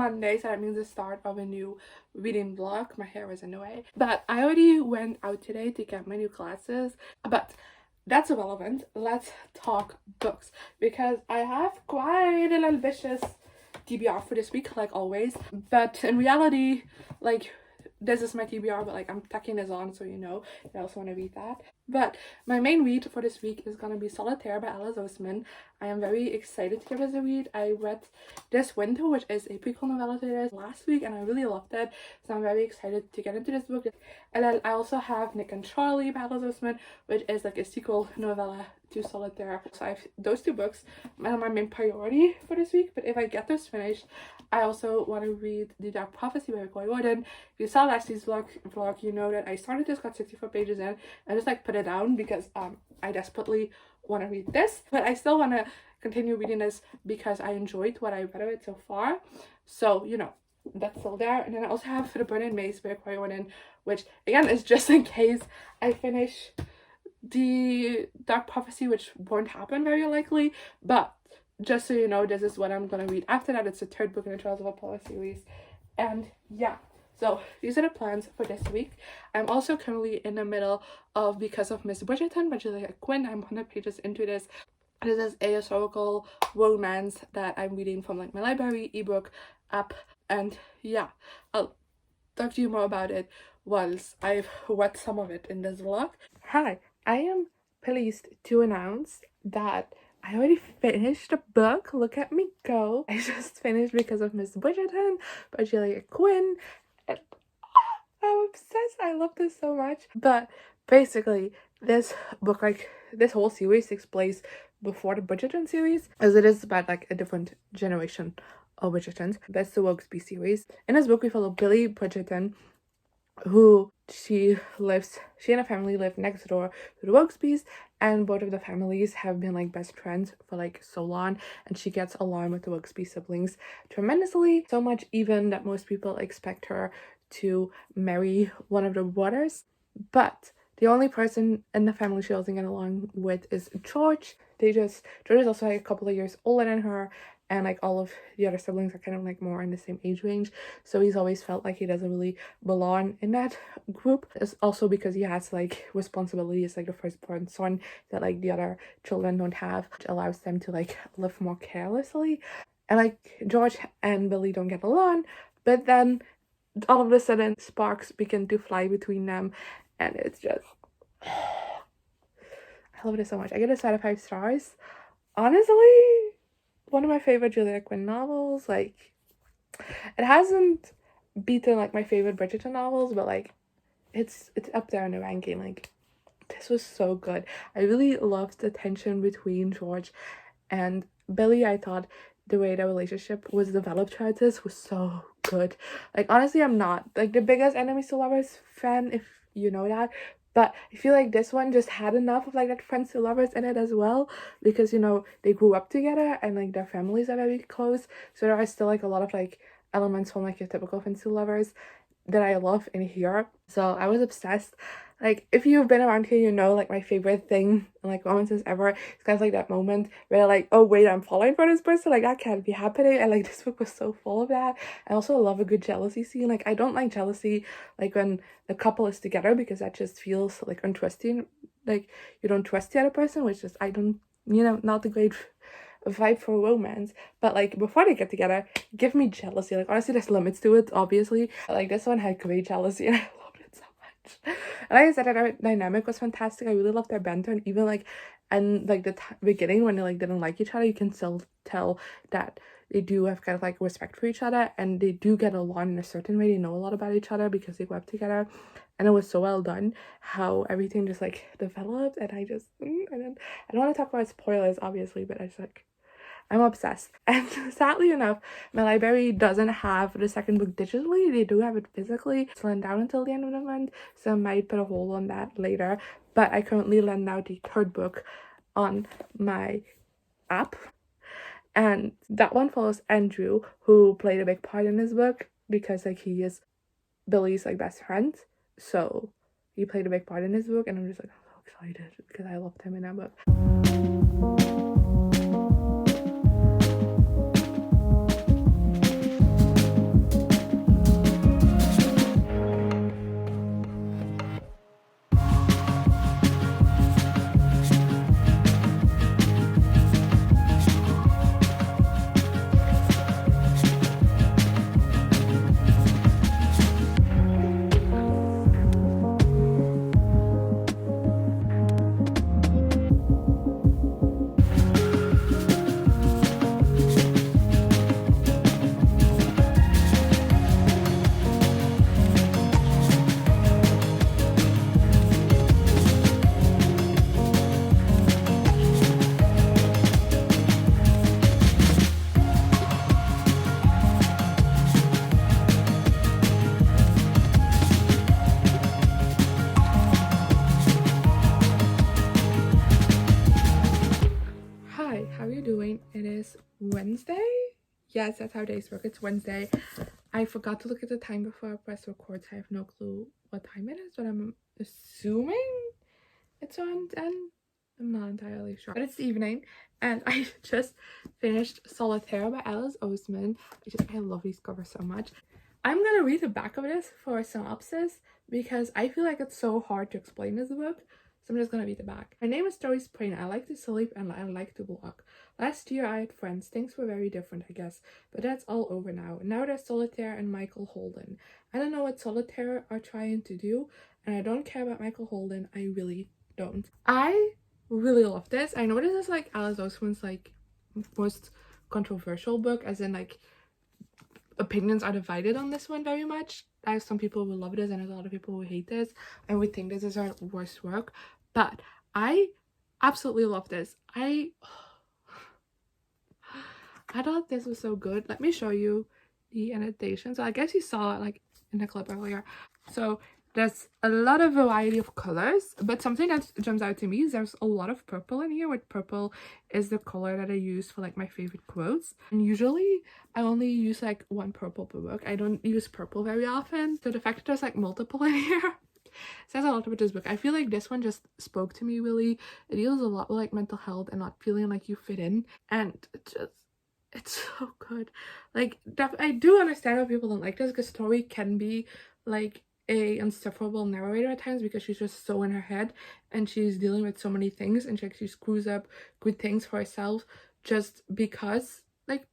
Monday, so that means the start of a new reading vlog. My hair was in the way. But I already went out today to get my new glasses. But that's irrelevant. Let's talk books, because I have quite an ambitious TBR for this week, like always. But in reality, like, this is my TBR, but like I'm tacking this on so you know I also want to read that. But my main read for this week is gonna be Solitaire by Alice Oseman. I am very excited to give this a read. I read This Winter, which is a prequel novella to this, last week, and I really loved it, so I'm very excited to get into this book. And then I also have Nick and Charlie by Alice Oseman, which is like a sequel novella to Solitaire. So I have those two books are my main priority for this week. But if I get those finished, I also want to read The Dark Prophecy by Roy Warden. If you saw last week's vlog, you know that I started this, got 64 pages in, and just like put it down because I desperately want to read this. But I still want to continue reading this because I enjoyed what I read of it so far. So, you know, that's still there. And then I also have The Burning Maze by Roy Warden, which again is just in case I finish The Dark Prophecy, which won't happen very likely, but just so you know, this is what I'm gonna read after that. It's the third book in the Trials of Apollo series. And yeah, so these are the plans for this week. I'm also currently in the middle of Because of Miss Bridgerton by Julia Quinn. I'm 100 pages into this. This is a historical romance that I'm reading from like my library ebook app. And yeah, I'll talk to you more about it once I've read some of it in this vlog. Hi, I am pleased to announce that I already finished the book. Look at me go. I just finished Because of Miss Bridgerton by Julia Quinn. And I'm obsessed. I love this so much. But basically, this book, like this whole series takes place before the Bridgerton series, as it is about like a different generation of Bridgertons. That's the Wilkesby series. In this book, we follow Billy Bridgerton, who she and her family live next door to the Wilkesbys, and both of the families have been like best friends for like so long, and she gets along with the Wilkesby siblings tremendously, so much even that most people expect her to marry one of the brothers. But the only person in the family she doesn't get along with is George. George is also like a couple of years older than her, and like all of the other siblings are kind of like more in the same age range, so he's always felt like he doesn't really belong in that group. It's also because he has like responsibilities, like the firstborn son that like the other children don't have, which allows them to like live more carelessly. And like George and Billy don't get along, but then all of a sudden sparks begin to fly between them, and it's just I love this so much. I get a 7 out of 5 stars. Honestly, one of my favorite Julia Quinn novels. Like, it hasn't beaten like my favorite Bridgerton novels, but like it's up there in the ranking. Like, this was so good. I really loved the tension between George and Billy. I thought the way the relationship was developed throughout this was so good. Like, honestly, I'm not like the biggest enemies to lovers fan, if you know that, but I feel like this one just had enough of like that friends to lovers in it as well, because you know they grew up together and like their families are very close, so there are still like a lot of like elements from like your typical friends to lovers that I love in here. So I was obsessed. Like, if you've been around here, you know like my favorite thing in like romances ever, it's kind of like that moment where like, oh wait, I'm falling for this person, like that can't be happening. And like this book was so full of that. I also love a good jealousy scene. Like, I don't like jealousy like when the couple is together, because that just feels like untrusting, like you don't trust the other person, which is, I don't, you know, not a great vibe for romance. But like before they get together, give me jealousy. Like, honestly, there's limits to it, obviously, but, like this one had great jealousy and I loved it so much. And like I said, their dynamic was fantastic. I really loved their banter, and even like and like the beginning when they like didn't like each other, you can still tell that they do have kind of like respect for each other, and they do get along in a certain way. They know a lot about each other because they grew up together, and it was so well done how everything just like developed. And I just I don't want to talk about spoilers obviously, but I just like, I'm obsessed. And sadly enough, my library doesn't have the second book digitally. They do have it physically. It's lent out until the end of the month, so I might put a hold on that later. But I currently lend out the third book on my app, and that one follows Andrew, who played a big part in this book because like he is Billy's like best friend, so he played a big part in this book, and I'm just like, I'm so excited because I loved him in that book. is Wednesday. Yes, that's how days work. It's Wednesday. I forgot to look at the time before I press record, so I have no clue what time it is, but I'm assuming it's around 10. I'm not entirely sure, but it's evening, and I just finished Solitaire by Alice Oseman. I love these covers so much. I'm gonna read the back of this for a synopsis because I feel like it's so hard to explain this book. So I'm just gonna read the back. My name is Dory Sprain. I like to sleep and I like to blog. Last year I had friends. Things were very different, I guess. But that's all over now. Now there's Solitaire and Michael Holden. I don't know what Solitaire are trying to do, and I don't care about Michael Holden. I really don't. I really love this. I know this is like Alice Oseman's like most controversial book, as in like opinions are divided on this one very much. I have some people who love this and there's a lot of people who hate this and would think this is her worst work, but I absolutely love this. I thought this was so good. Let me show you the annotation. So I guess you saw it like in the clip earlier. So there's a lot of variety of colors, but something that jumps out to me is there's a lot of purple in here, which purple is the color that I use for like my favorite quotes. And usually I only use like one purple per book. I don't use purple very often. So the fact that there's like multiple in here says a lot about this book. I feel like this one just spoke to me really. It deals a lot with like mental health and not feeling like you fit in. And it's so good. Like I do understand why people don't like this, because Tori can be like a insufferable narrator at times because she's just so in her head and she's dealing with so many things, and she screws up good things for herself just because like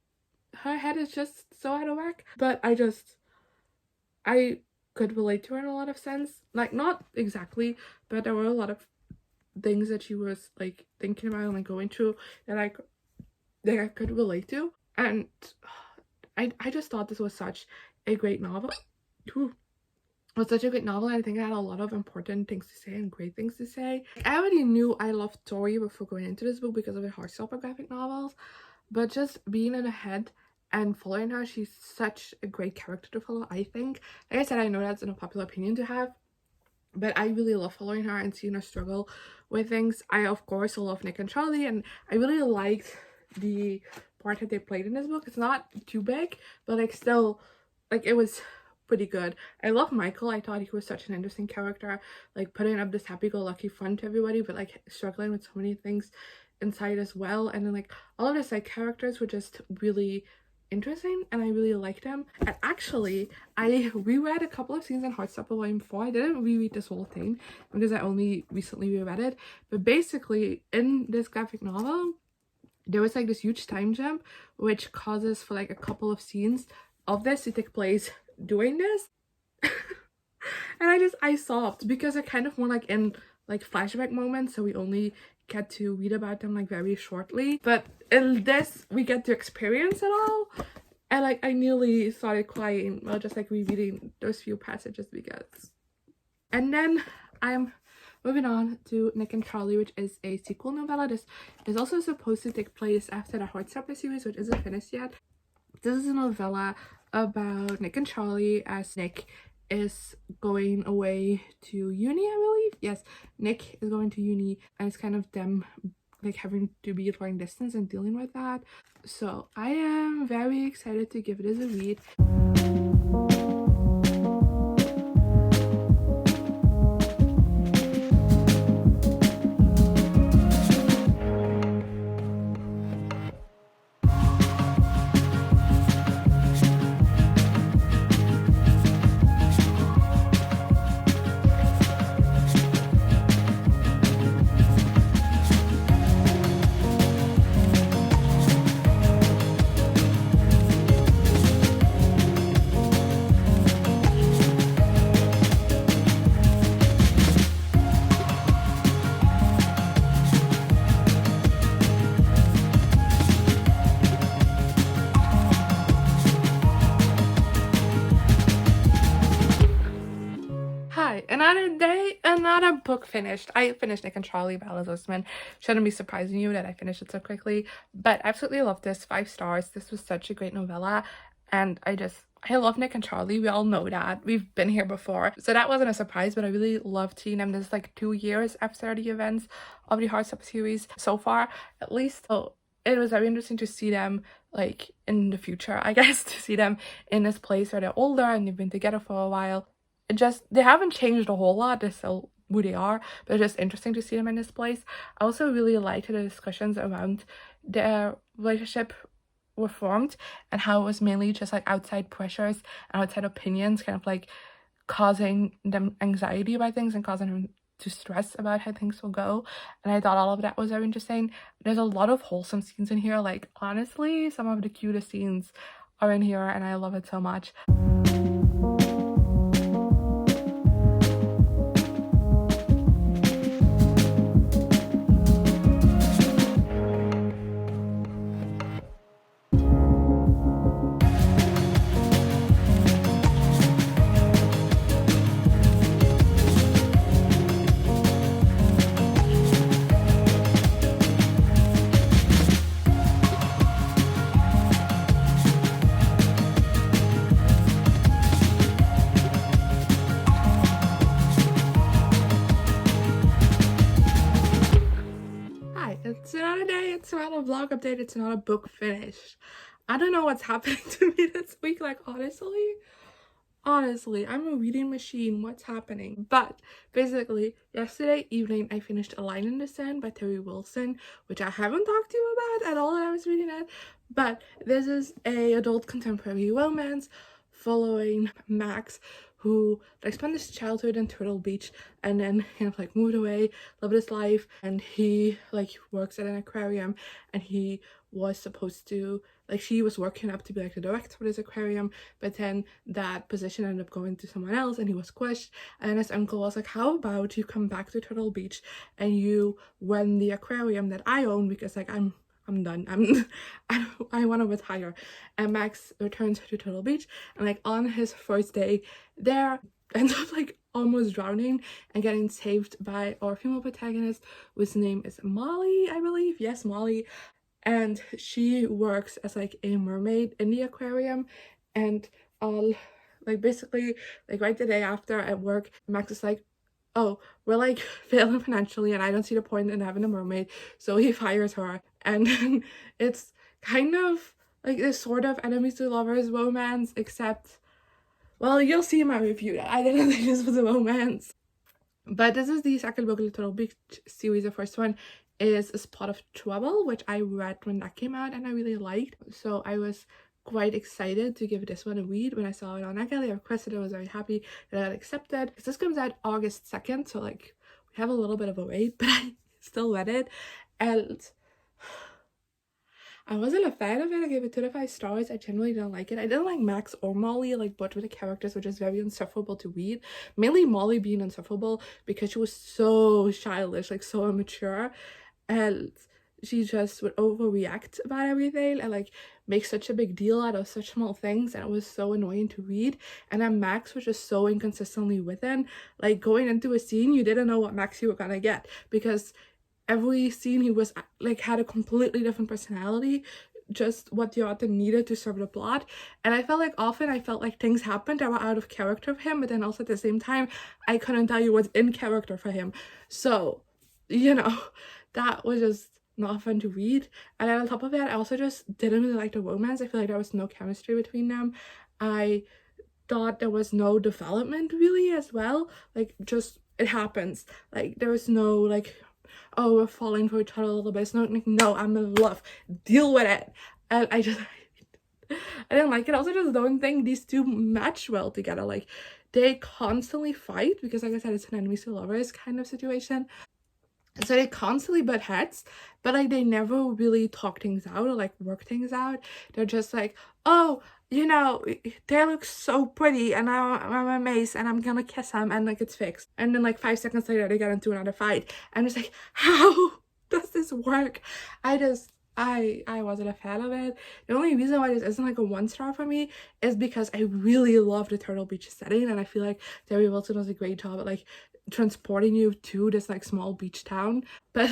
her head is just so out of whack. But I could relate to her in a lot of sense, like not exactly, but there were a lot of things that she was like thinking about and like going through that I could relate to. And I just thought this was such a great novel. It was such a great novel. I think it had a lot of important things to say and great things to say. I already knew I loved Tori before going into this book because of her heartstopper graphic novels, but just being in her head and following her, she's such a great character to follow, I think. Like I said, I know that's an unpopular opinion to have, but I really love following her and seeing her struggle with things. I of course love Nick and Charlie, and I really liked the part that they played in this book. It's not too big, but like still, like it was pretty good. I love Michael. I thought he was such an interesting character, like putting up this happy-go-lucky front to everybody, but like struggling with so many things inside as well. And then like all of his like characters were just really interesting, and I really liked him. And actually I reread a couple of scenes in Heartstopper Volume 4. I didn't reread this whole thing because I only recently reread it, but basically in this graphic novel there was like this huge time jump which causes for like a couple of scenes of this to take place doing this. And I sobbed because I kind of more like in like flashback moments, so we only get to read about them like very shortly, but in this we get to experience it all. And like I nearly started crying while just like rereading those few passages because. And then I'm moving on to Nick and Charlie, which is a sequel novella. This is also supposed to take place after the Heartstopper series, which isn't finished yet. This is a novella about Nick and Charlie as Nick is going away to uni, I believe. Yes, Nick is going to uni, and it's kind of them like having to be at long distance and dealing with that. So I am very excited to give this a read. Another day, another book finished. I finished Nick and Charlie by Alice Oseman. Shouldn't be surprising you that I finished it so quickly, but I absolutely loved this. 5 stars. This was such a great novella, and I love Nick and Charlie. We all know that. We've been here before, so that wasn't a surprise, but I really loved seeing them. This is like 2 years after the events of the Heartstopper series so far, at least. So it was very interesting to see them like in the future, I guess, to see them in this place where they're older and they've been together for a while. They haven't changed a whole lot, they're still who they are, but it's just interesting to see them in this place. I also really liked the discussions around their relationship were formed and how it was mainly just like outside pressures and outside opinions kind of like causing them anxiety about things and causing them to stress about how things will go. And I thought all of that was very interesting. There's a lot of wholesome scenes in here. Like, honestly, some of the cutest scenes are in here and I love it so much. It's not a day, it's not a vlog update, it's not a book finish. I don't know what's happening to me this week, like honestly, I'm a reading machine, what's happening? But basically, yesterday evening I finished A Line in the Sand by Terry Wilson, which I haven't talked to you about at all that I was reading it, but this is a adult contemporary romance following Max, who like spent his childhood in Turtle Beach and then kind of like moved away, lived his life, and he like works at an aquarium, and he was supposed to like, she was working up to be like the director for this aquarium, but then that position ended up going to someone else and he was squished. And his uncle was like, how about you come back to Turtle Beach and you run the aquarium that I own, because like I'm done. I want to retire. And Max returns to Turtle Beach, and like on his first day there, ends up like almost drowning and getting saved by our female protagonist, whose name is Molly, I believe. Yes, Molly. And she works as like a mermaid in the aquarium, and like basically like right the day after at work, Max is like, oh, we're like failing financially and I don't see the point in having a mermaid, so he fires her. And it's kind of like this sort of enemies to lovers romance, except, well, you'll see in my review that I didn't think this was a romance. But this is the second book in the Turtle Beach series. The first one is A Spot of Trouble, which I read when that came out and I really liked, so I was quite excited to give this one a read. When I saw it on Ekali, I requested it. I was very happy that I got accepted, because this comes out August 2nd, so like we have a little bit of a wait, but I still read it and I wasn't a fan of it. I gave it 2 to 5 stars. I generally didn't like it. I didn't like Max or Molly, like both of the characters were just very insufferable to read. Mainly Molly being insufferable because she was so childish, like so immature, and she just would overreact about everything and like make such a big deal out of such small things, and it was so annoying to read. And then Max was just so inconsistently written. Like going into a scene, you didn't know what Max you were gonna get, because every scene he was like had a completely different personality, just what the author needed to serve the plot. And I felt like things happened that were out of character for him, but then also at the same time I couldn't tell you what's in character for him. So, you know, that was just not fun to read. And then on top of that, I also just didn't really like the romance. I feel like there was no chemistry between them. I thought there was no development really as well. Like, just it happens. Like, there was no like, oh, we're falling for each other a little bit. It's not like, no, I'm in love, deal with it. And I didn't like it. I also just don't think these two match well together. Like, they constantly fight, because like I said, it's an enemies to lovers kind of situation. So they constantly butt heads, but like they never really talk things out or like work things out. They're just like, oh, you know, they look so pretty and I'm amazed and I'm gonna kiss him, and like it's fixed. And then like 5 seconds later they get into another fight. I'm just like, how does this work? I wasn't a fan of it. The only reason why this isn't like a 1-star for me is because I really love the Turtle Beach setting, and I feel like Terry Wilson does a great job at like transporting you to this like small beach town. But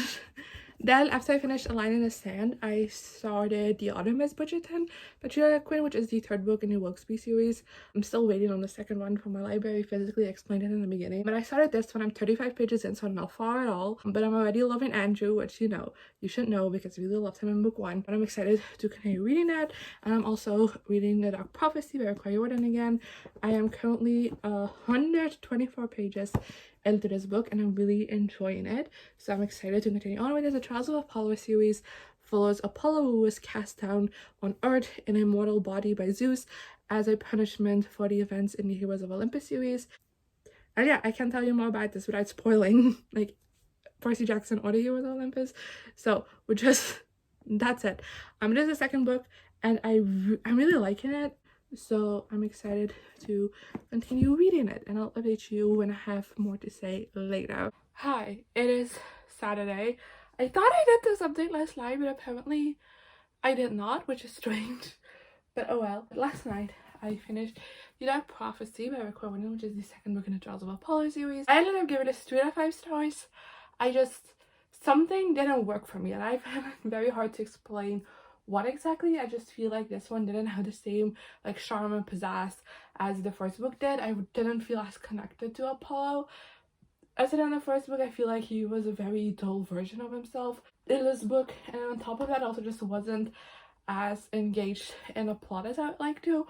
Then after I finished A Line in the Sand, I started The Autumn is Bridgerton by Sabrina Carpenter, which is the third book in the Wilkes series. I'm still waiting on the second one from my library. Physically explained it in the beginning, but I started this one. I'm 35 pages in, so I'm not far at all, but I'm already loving Andrew, which you know, you should know because I really loved him in book one. But I'm excited to continue reading that, and I'm also reading The Dark Prophecy by Riordan again. I am currently 124 pages into this book and I'm really enjoying it, so I'm excited to continue on with this. The Trials of Apollo series follows Apollo, who was cast down on Earth in a mortal body by Zeus as a punishment for the events in the Heroes of Olympus series. And yeah, I can't tell you more about this without spoiling like Percy Jackson or the Heroes of Olympus, so we're just that's it. This is the second book and I'm really liking it, so I'm excited to continue reading it, and I'll update you when I have more to say later. Hi, it is Saturday. I thought I did this update last night, but apparently I did not, which is strange. But oh well. Last night I finished The Dark Prophecy by Riordan, which is the second book in the Trials of Apollo series. I ended up giving it 3 out of 5 stars. Something didn't work for me, and I find it very hard to explain what exactly. I just feel like this one didn't have the same like charm and pizzazz as the first book did. I didn't feel as connected to Apollo as in the first book. I feel like he was a very dull version of himself in this book, and on top of that also just wasn't as engaged in the plot as I would like to.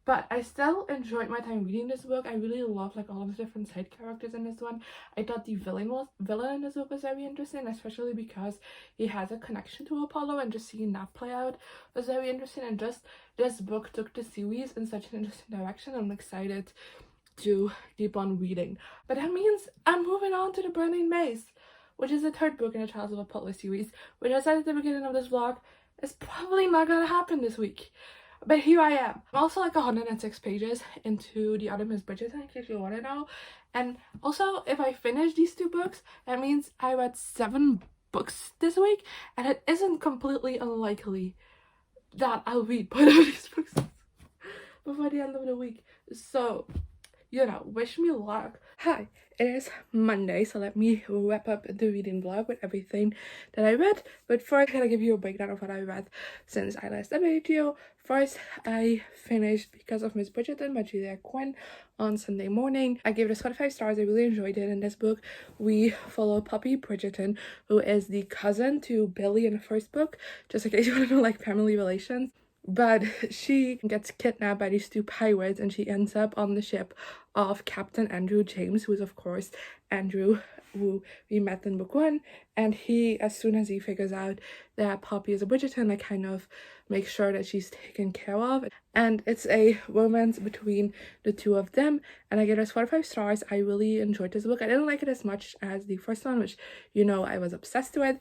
But I still enjoyed my time reading this book. I really loved like all of the different side characters in this one. I thought the villain in this book was very interesting, especially because he has a connection to Apollo, and just seeing that play out was very interesting. And just this book took the series in such an interesting direction. I'm excited to keep on reading. But that means I'm moving on to The Burning Maze, which is the third book in the Trials of Apollo series, which I said at the beginning of this vlog is probably not gonna happen this week. But here I am. I'm also like 106 pages into The Autumn is Bridgerton, in case you want to know. And also, if I finish these 2 books, that means I read 7 books this week, and it isn't completely unlikely that I'll read both of these books before the end of the week. So, you know, wish me luck. Hi, it is Monday, so let me wrap up the reading vlog with everything that I read. But first, I'm gonna give you a breakdown of what I read since I last updated you. First, I finished Because of Miss Bridgerton by Julia Quinn on Sunday morning. I gave it a 25 stars. I really enjoyed it. In this book, we follow Poppy Bridgerton, who is the cousin to Billy in the first book, just in case you want to know like family relations. But she gets kidnapped by these 2 pirates, and she ends up on the ship of Captain Andrew James, who is of course Andrew, who we met in book 1. And he, as soon as he figures out that Poppy is a Bridgerton, like kind of makes sure that she's taken care of. And it's a romance between the 2 of them, and I gave it 45 stars. I really enjoyed this book. I didn't like it as much as the first one, which you know I was obsessed with.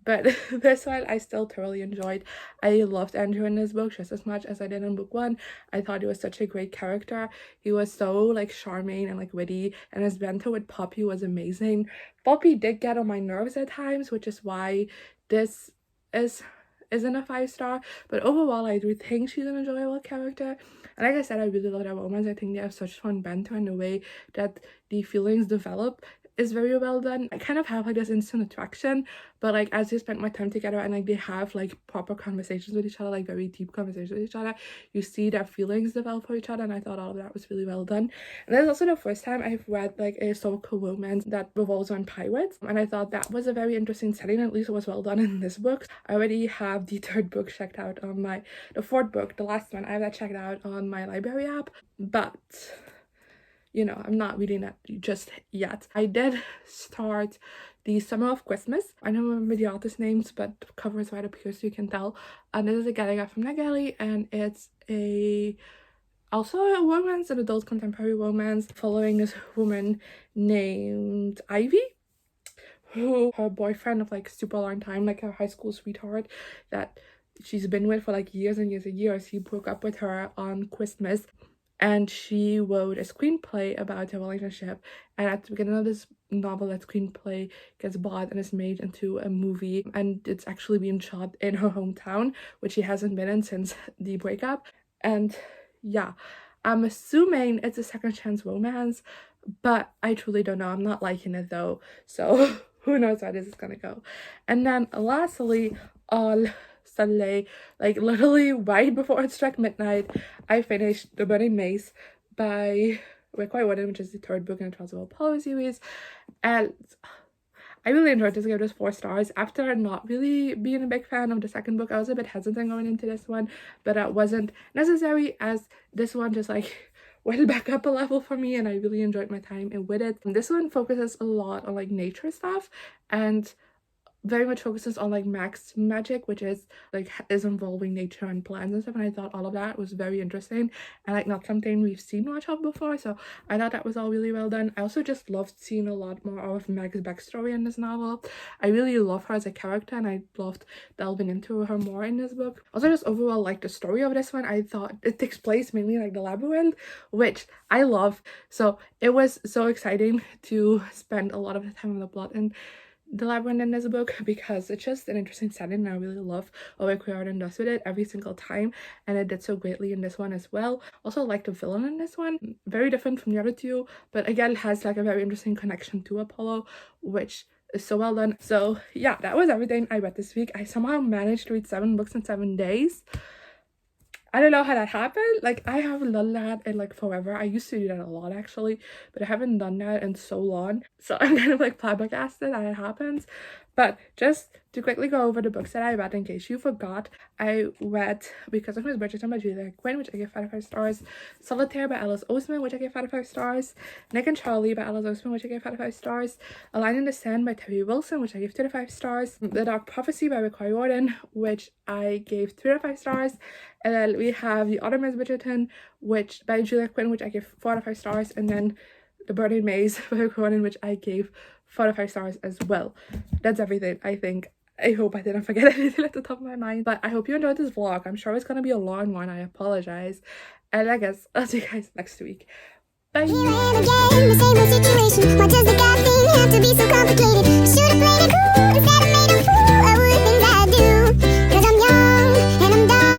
But this one I still thoroughly enjoyed. I loved Andrew in this book just as much as I did in book 1. I thought he was such a great character. He was so like charming and like witty, and his banter with Poppy was amazing. Poppy did get on my nerves at times, which is why this isn't a 5-star, but overall I do think she's an enjoyable character. And like I said, I really love their romance. I think they have such fun banter, and the way that the feelings develop is very well done. I kind of have like this instant attraction, but like as they spend my time together and like they have like proper conversations with each other, like very deep conversations with each other, you see their feelings develop for each other, and I thought all of that was really well done. And that's also the first time I've read like a historical romance that revolves on pirates, and I thought that was a very interesting setting. At least it was well done in this book. I already have the 3rd book checked out on the 4th book, the last one, I have that checked out on my library app, but you know, I'm not reading that just yet. I did start The Summer of Christmas. I don't remember the author's names, but the cover is right up here so you can tell. And this is a gal I got from that galley, and it's also a romance, an adult contemporary romance, following this woman named Ivy, who her boyfriend of like super long time, like her high school sweetheart that she's been with for like years and years and years, he broke up with her on Christmas. And she wrote a screenplay about their relationship, and at the beginning of this novel, that screenplay gets bought and is made into a movie, and it's actually being shot in her hometown, which she hasn't been in since the breakup. And yeah, I'm assuming it's a second chance romance, but I truly don't know. I'm not liking it though, so who knows where this is gonna go. And then lastly, on Sunday, like literally right before it struck midnight, I finished The Burning Maze by Rick White, which is the third book in the Transworld Apollo series, and I really enjoyed this. I gave this 4 stars. After not really being a big fan of the second book, I was a bit hesitant going into this one, but it wasn't necessary, as this one just like went back up a level for me, and I really enjoyed my time with it. And this one focuses a lot on like nature stuff, and very much focuses on like max magic, which is involving nature and plants and stuff, and I thought all of that was very interesting and like not something we've seen much of before, so I thought that was all really well done. I also just loved seeing a lot more of Meg's backstory in this novel. I really love her as a character, and I loved delving into her more in this book. Also, just overall like the story of this one, I thought it takes place mainly like the labyrinth, which I love, so it was so exciting to spend a lot of the time on the plot and the labyrinth in this book, because it's just an interesting setting, and I really love what Riordan does with it every single time, and it did so greatly in this one as well. Also like the villain in this one, very different from the other two, but again has like a very interesting connection to Apollo, which is so well done. So yeah, that was everything I read this week. I somehow managed to read 7 books in 7 days. I don't know how that happened. Like, I haven't done that in like forever. I used to do that a lot actually, but I haven't done that in so long, so I'm kind of like flabbergasted that it happens. But just to quickly go over the books that I read in case you forgot, I read Because of Miss Bridgerton by Julia Quinn, which I gave 5 out of 5 stars, Solitaire by Alice Oseman, which I gave 5 out of 5 stars, Nick and Charlie by Alice Oseman, which I gave 5 out of 5 stars, A Line in the Sand by Terry Wilson, which I gave 2 out of 5 stars, The Dark Prophecy by Rick Riordan, which I gave 3 out of 5 stars, and then we have The Other Miss Bridgerton, which by Julia Quinn, which I gave 4 out of 5 stars, and then The Burning Maze by Rick Riordan, which I gave 4 out of 5 stars as well. That's everything, I think. I hope I didn't forget anything at the top of my mind, but I hope you enjoyed this vlog. I'm sure it's gonna be a long one. I apologize, and I guess I'll see you guys next week. Bye. Here again, the same old situation. Why does the God thing have to be so complicated? I should have played it cool instead of